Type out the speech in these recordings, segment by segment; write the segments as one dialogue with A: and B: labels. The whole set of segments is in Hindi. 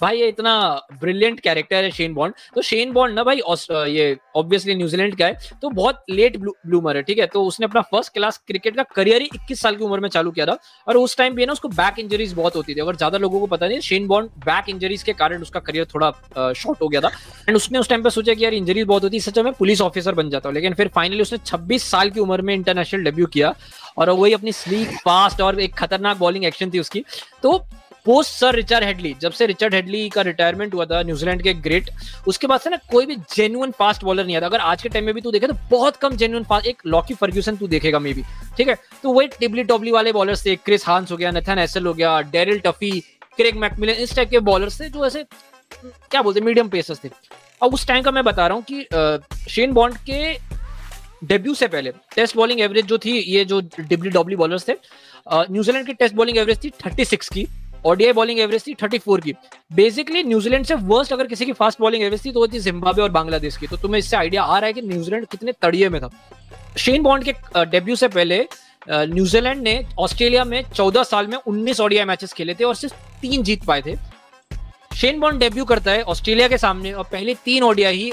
A: भाई ये इतना ब्रिलियंट कैरेक्टर है शेन बॉन्ड। तो शेन बॉन्ड ना भाई ये ऑब्वियसली न्यूजीलैंड का है, तो बहुत लेट ब्लूमर है, ठीक है। तो उसने अपना फर्स्ट क्लास क्रिकेट का करियर ही 21 साल की उम्र में चालू किया था, और उस टाइम भी ना उसको बैक इंजरीज बहुत होती थी। अगर ज्यादा लोगों को पता नहीं, शेन बॉन्ड बैक इंजरीज के कारण उसका करियर थोड़ा शॉर्ट हो गया था, एंड उसने उस टाइम पे सोचा कि यार इंजरीज बहुत होती है, इससे मैं पुलिस ऑफिसर बन जाता हूँ। लेकिन फिर फाइनली उसने 26 साल की उम्र में इंटरनेशनल डेब्यू किया, और वही अपनी स्लीक फास्ट और एक खतरनाक बॉलिंग एक्शन थी उसकी। तो पोस्ट सर रिचर्ड हेडली, जब से रिचर्ड हेडली का रिटायरमेंट हुआ था न्यूजीलैंड के ग्रेट, उसके बाद से ना कोई भी जेन्युइन फास्ट बॉलर नहीं आता। अगर आज के टाइम में भी तू देखे तो बहुत कम जेन्युइन फास्ट, एक लॉकी फर्ग्यूसन तू देखेगा मे बी, ठीक है। तो वही टिबली टॉबली वाले बॉलर्स थे, क्रिस हांस हो गया, नेथन एसल हो गया, डेरिल टफी, क्रेग मैकमिलन, इस टाइप के बॉलर्स थे जो ऐसे क्या बोलते मीडियम पेसर्स थे। अब उस टाइम का मैं बता रहा हूँ कि शेन बॉन्ड के डेब्यू से पहले टेस्ट बॉलिंग एवरेज जो थी, ये जो डिबली डॉबली बॉलर्स थे, न्यूजीलैंड की टेस्ट बॉलिंग एवरेज थी 36 की, ओडीआई बॉलिंग एवरेज थी 34 की। बेसिकली न्यूजीलैंड से वर्स्ट अगर किसी की फास्ट बॉलिंग एवरेज थी तो वो थी जिम्बाब्वे और बांग्लादेश की। तो तुम्हें इससे आइडिया आ रहा है कि न्यूजीलैंड कितने तड़िए में था। शेन बॉन्ड के डेब्यू से पहले न्यूजीलैंड ने ऑस्ट्रेलिया में 14 साल में 19 ओडीआई मैचेस खेले थे और सिर्फ 3 जीत पाए थे। शेन बॉन्ड डेब्यू करता है ऑस्ट्रेलिया के सामने और पहले 3 ओडीआई ही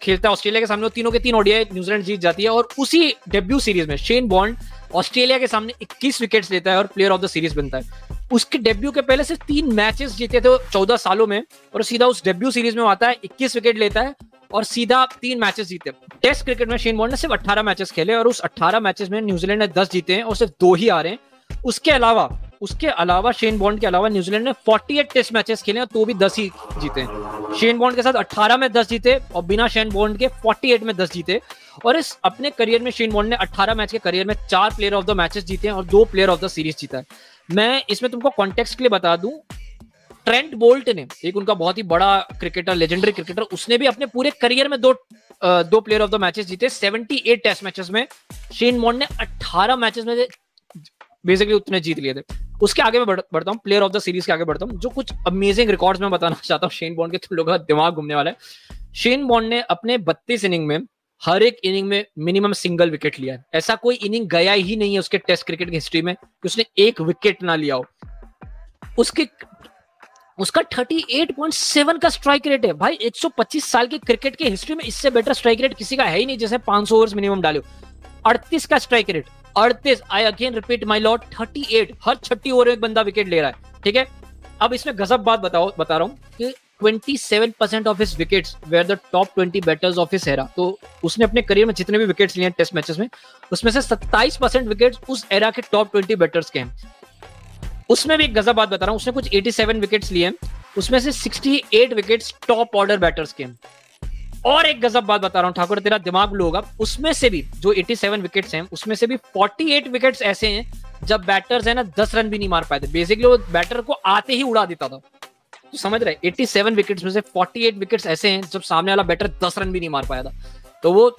A: खेलता है ऑस्ट्रेलिया के सामने, और तीनों के 3 ओडीआई न्यूजीलैंड जीत जाती है। और उसी डेब्यू सीरीज में शेन बॉन्ड ऑस्ट्रेलिया के सामने 21 विकेट्स लेता है और प्लेयर ऑफ द सीरीज बनता है। उसके डेब्यू के पहले सिर्फ 3 मैचेस जीते थे 14 सालों में, और सीधा उस डेब्यू सीरीज में आता है, 21 विकेट लेता है और सीधा 3 मैचेस जीते। टेस्ट क्रिकेट में शेन बॉन्ड ने सिर्फ 18 मैचेस खेले और उस 18 मैचेस में न्यूजीलैंड ने 10 जीते हैं और सिर्फ 2 ही हारे हैं। उसके अलावा शेन बॉन्ड के अलावा न्यूजीलैंड ने 48 टेस्ट मैचेस खेले तो भी 10 ही जीते हैं। शेन बॉन्ड के साथ 18 में 10 जीते और बिना शेन बॉन्ड के 48 में 10 जीते। और इस अपने करियर में शेन बॉन्ड ने 18 मैच के करियर में 4 प्लेयर ऑफ द मैचेस जीते हैं और 2 प्लेयर ऑफ द सीरीज जीता है। मैं इसमें तुमको कॉन्टेक्स्ट के लिए बता दूं, ट्रेंट बोल्ट ने, एक उनका बहुत ही बड़ा क्रिकेटर, लेजेंडरी क्रिकेटर, उसने भी अपने पूरे करियर में दो प्लेयर ऑफ द मैचेस जीते 78 टेस्ट मैचेस में। शेन बॉन्ड ने 18 मैचेस में बेसिकली उतने जीत लिए थे। उसके आगे मैं बढ़ता हूँ, प्लेयर ऑफ द सीरीज के आगे बढ़ता हूँ, जो कुछ अमेजिंग रिकॉर्ड्स मैं बताना चाहता हूँ शेन बॉन्ड के, तुम लोगों का दिमाग घूमने वाला है। शेन बॉन्ड ने अपने 32 इनिंग में हर एक इनिंग में मिनिमम सिंगल विकेट लिया है। ऐसा कोई इनिंग गया ही नहीं है उसके टेस्ट क्रिकेट की हिस्ट्री में कि उसने एक विकेट ना लिया हो। उसका 38.7 का स्ट्राइक रेट है भाई। 125 साल की क्रिकेट की हिस्ट्री में इससे बेटर स्ट्राइक रेट किसी का है ही नहीं, जैसे 500 ओवर्स मिनिमम डालो। 38 का strike rate, 38, I again repeat my Lord, 38, her 36 over में एक बंदा विकेट ले रहा है, ठीक है। अब इसमें गजब बात बता रहा हूं कि 27% of his wickets were the top 20 batters of his era. तो उसने अपने करियर में जितने भी विकेट्स लिए हैं टेस्ट मैचेस में, उसमें से 27% विकेट्स उस एरा के टॉप 20 बैटर्स के हैं। उसमें भी एक गजब बात बता रहा हूं, उसने कुछ 87 विकेट्स लिए हैं, उसमें से 68 विकेट्स टॉप ऑर्डर बैटर्स के हैं। और एक गजब बात बता रहा हूं ठाकुर, तेरा दिमाग लो होगा, उसमें से भी जो 87 विकेट्स हैं उसमें से भी 48 विकेट्स ऐसे हैं जब बैटर्स है ना 10 रन भी नहीं मार पाए थे। बेसिकली वो बैटर को आते ही उड़ा देता था। तो समझ रहे, 87 विकेट्स में से 48 विकेट्स ऐसे हैं जब सामने वाला बैटर 10 रन भी नहीं मार पाया था। तो वो,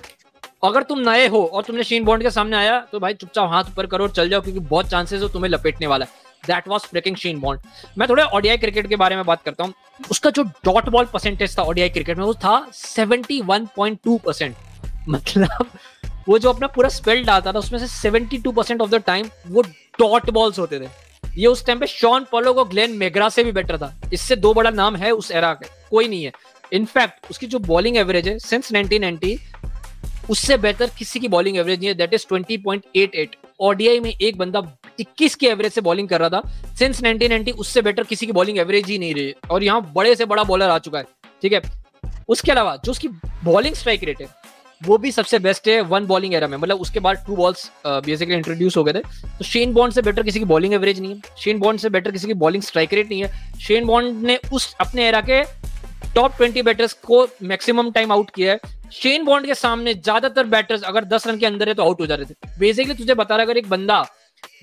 A: अगर तुम नए हो और तुमने शेन बॉन्ड के सामने आया तो भाई चुपचाप हाथ ऊपर करो और चल जाओ, क्योंकि बहुत चांसेस हो तुम्हें लपेटने वाला है। That was freaking Shane bond. मैं थोड़ा ओडीआई क्रिकेट के बारे में बात करता हूं। उसका जो डॉट बॉल परसेंटेज था ओडीआई क्रिकेट में वो था 71.2%। मतलब वो जो अपना पूरा स्पेल डालता था उसमें से 72% ऑफ द टाइम वो डॉट बॉल्स होते थे। ये उस टाइम पे शॉन पॉलॉक और ग्लेन मैग्रा से भी बेटर था। इससे 2 बड़ा नाम है उस एरा का, कोई नहीं है। इनफैक्ट उसकी जो बॉलिंग एवरेज है सिंस 1990, उससे बेहतर किसी की बॉलिंग एवरेज नहीं है, दैट इज 20.88। ओडीआई में एक बंदा 21 की एवरेज से बॉलिंग कर रहा था सिंस 1990, उससे बेटर किसी की बॉलिंग एवरेज ही नहीं रही। और यहाँ बड़े से बड़ा बॉलर आ चुका है, ठीक है। उसके अलावा जो उसकी बॉलिंग स्ट्राइक रेट है वो भी सबसे बेस्ट है 1 बॉलिंग एरा में। मतलब उसके बाद 2 बॉल्स बेसिकली इंट्रोड्यूस हो गए थे। तो शेन बॉन्ड से बेटर किसी की बॉलिंग एवरेज नहीं है, शेन बॉन्ड से बेटर किसी की बॉलिंग स्ट्राइक रेट नहीं है। शेन बॉन्ड ने उस अपने एरा के टॉप 20 बैटर्स को मैक्सिमम टाइम आउट किया है। शेन बॉन्ड के सामने ज्यादातर बैटर्स अगर 10 रन के अंदर है तो आउट हो जा रहे थे। बेसिकली तुझे बता रहा, अगर एक बंदा,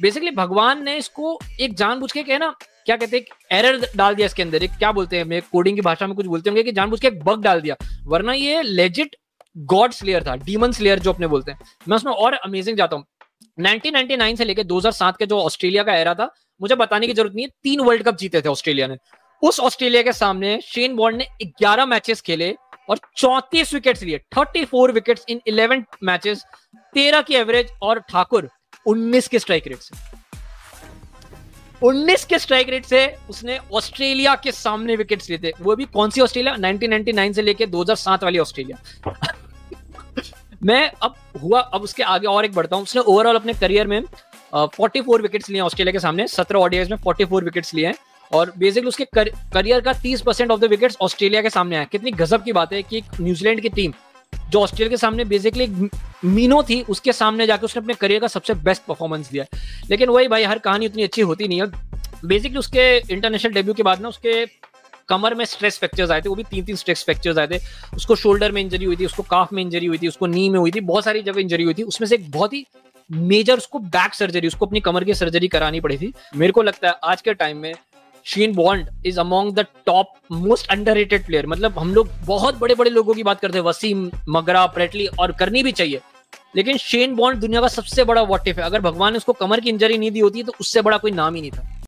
A: बेसिकली भगवान ने इसको एक जानबूझ के कहना क्या कहते हैं, एरर डाल दिया इसके अंदर, एक क्या बोलते हैं, मैं कोडिंग की भाषा में कुछ बोलते होंगे कि जानबूझ के एक बग डाल दिया, वरना ये लेजिट गॉड स्लेयर था, डीमन स्लेयर जो अपने बोलते हैं। मैं उसमें और अमेजिंग जाता हूँ। 1999 से लेकर 2007 के जो ऑस्ट्रेलिया का एरा था, मुझे बताने की जरूरत नहीं है, 3 वर्ल्ड कप जीते थे ऑस्ट्रेलिया ने। उस ऑस्ट्रेलिया के सामने शेन बॉन्ड ने 11 मैचेस खेले और 34 विकेट्स लिए, 34 विकेट्स इन 11 मैचेस, 13 की एवरेज और ठाकुर 19 के स्ट्राइक रेट से। 19 के स्ट्राइक रेट से उसने ऑस्ट्रेलिया के सामने विकेट्स लिए थे। वो भी कौन सी ऑस्ट्रेलिया, 1999 से लेके 2007 वाली ऑस्ट्रेलिया। मैं अब उसके आगे और एक बढ़ता हूं। उसने ओवरऑल अपने करियर में 44 विकेट्स लिए ऑस्ट्रेलिया के सामने, 17 ओडीआईज में 44 विकेट्स लिए हैं, और बेसिकली उसके करियर का 30% ऑफ द विकेट्स ऑस्ट्रेलिया के सामने आए। कितनी गजब की बात है कि न्यूजीलैंड की टीम जो ऑस्ट्रेलिया के सामने बेसिकली मीनो थी, उसके सामने जाकर उसने अपने करियर का सबसे बेस्ट परफॉर्मेंस दिया। लेकिन वही भाई, हर कहानी उतनी अच्छी होती नहीं है। बेसिकली उसके इंटरनेशनल डेब्यू के बाद ना उसके कमर में स्ट्रेस फ्रैक्चर्स आए थे, वो भी 3 स्ट्रेस फ्रैक्चर्स आए थे। उसको शोल्डर में इंजरी हुई थी, उसको काफ में इंजरी हुई थी, उसको नी में हुई थी, बहुत सारी जगह इंजरी हुई थी। उसमें से एक बहुत ही मेजर उसको बैक सर्जरी, उसको अपनी कमर की सर्जरी करानी पड़ी थी। मेरे को लगता है आज के टाइम में Shane bond is among the top most underrated player. मतलब हम लोग बहुत बड़े बड़े लोगों की बात करते हैं, वसीम, मगरा, प्रेटली, और करनी भी चाहिए, लेकिन शेन बॉन्ड दुनिया का सबसे बड़ा व्हाट इफ है। अगर भगवान ने उसको कमर की इंजरी नहीं दी होती तो उससे बड़ा कोई नाम ही नहीं था।